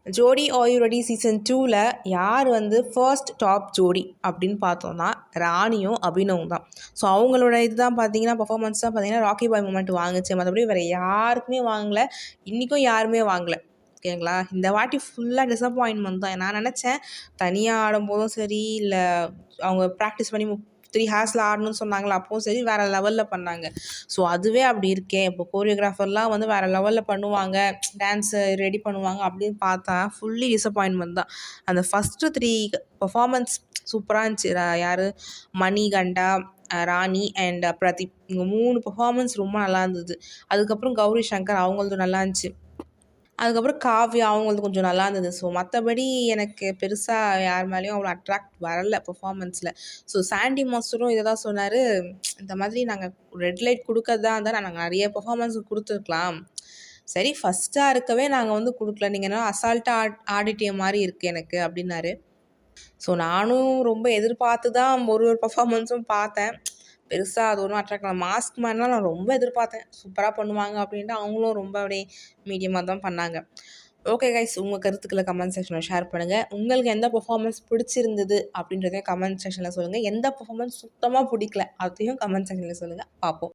ஜோடி are you ready season 2ல் யார் வந்து ஃபர்ஸ்ட் டாப் ஜோடி அப்படின்னு பார்த்தோம்னா ராணியும் அபினவும் தான். ஸோ அவங்களோட இதுதான் பார்த்தீங்கன்னா பர்ஃபார்மன்ஸ் தான் பார்த்தீங்கன்னா ராக்கி பாய் மூமெண்ட் வாங்குச்சு. மற்றபடி வேறு யாருக்குமே வாங்கலை, இன்றைக்கும் யாருமே வாங்கலை. ஓகேங்களா, இந்த வாட்டி ஃபுல்லாக டிசப்பாயின்மெண்ட் தான். நான் நினச்சேன் தனியாக ஆடும்போதும் சரி, இல்லை அவங்க ப்ராக்டிஸ் பண்ணி 3 ஹார்ஸில் ஆடணும்னு சொன்னாங்களா, அப்போவும் சரி வேறு லெவலில் பண்ணாங்க. ஸோ அதுவே அப்படி இருக்கேன். இப்போ கோரியோகிராஃபர்லாம் வந்து வேறு லெவலில் பண்ணுவாங்க, டான்ஸு ரெடி பண்ணுவாங்க அப்படின்னு பார்த்தா ஃபுல்லி டிசப்பாயின்மெண்ட் தான். அந்த ஃபஸ்ட்டு 3 பர்ஃபார்மன்ஸ் சூப்பராக இருந்துச்சு. யார், மணிகண்டா, ராணி அண்ட் பிரதீப், இவங்க 3 பர்ஃபார்மன்ஸ் ரொம்ப நல்லா இருந்தது. அதுக்கப்புறம் கௌரி சங்கர் அவங்களது நல்லா இருந்துச்சு. அதுக்கப்புறம் காவ்யா அவங்களது கொஞ்சம் நல்லா இருந்தது. ஸோ மற்றபடி எனக்கு பெருசாக யார் மேலேயும் அவ்வளோ அட்ராக்ட் வரல பெர்ஃபார்மன்ஸில். ஸோ சாண்டி மாஸ்டரும் இதை தான் சொன்னார், இந்த மாதிரி நாங்கள் ரெட் லைட் கொடுக்கறதா இருந்தால் நாங்கள் நிறைய பெர்ஃபார்மன்ஸ் கொடுத்துருக்கலாம், சரி ஃபஸ்ட்டாக இருக்கவே நாங்கள் வந்து கொடுக்கல, நீங்கள் என்ன அசால்ட்டாக ஆடிட்டிய மாதிரி இருக்குது எனக்கு அப்படின்னாரு. ஸோ நானும் ரொம்ப எதிர்பார்த்து தான் ஒரு பர்ஃபார்மன்ஸும் பார்த்தேன். பெருசாக அது ஒன்றும் அட்ராக்ட் பண்ணல. மாஸ்க் மேன்லாம் நான் ரொம்ப எதிர்பார்த்தேன், சூப்பராக பண்ணுவாங்க அப்படின்ட்டு. அவங்களும் ரொம்ப அப்படியே மீடியமாக தான் பண்ணாங்க. ஓகே கைஸ், உங்கள் கருத்துக்களை கமெண்ட் செக்ஷனில் ஷேர் பண்ணுங்கள். உங்களுக்கு எந்த பர்ஃபார்மன்ஸ் பிடிச்சிருந்தது அப்படின்றதையும் கமெண்ட் செக்ஷனில் சொல்லுங்கள். எந்த பர்ஃபார்மன்ஸ் சுத்தமாக பிடிக்கல அதையும் கமெண்ட் செக்ஷனில் சொல்லுங்கள், பார்ப்போம்.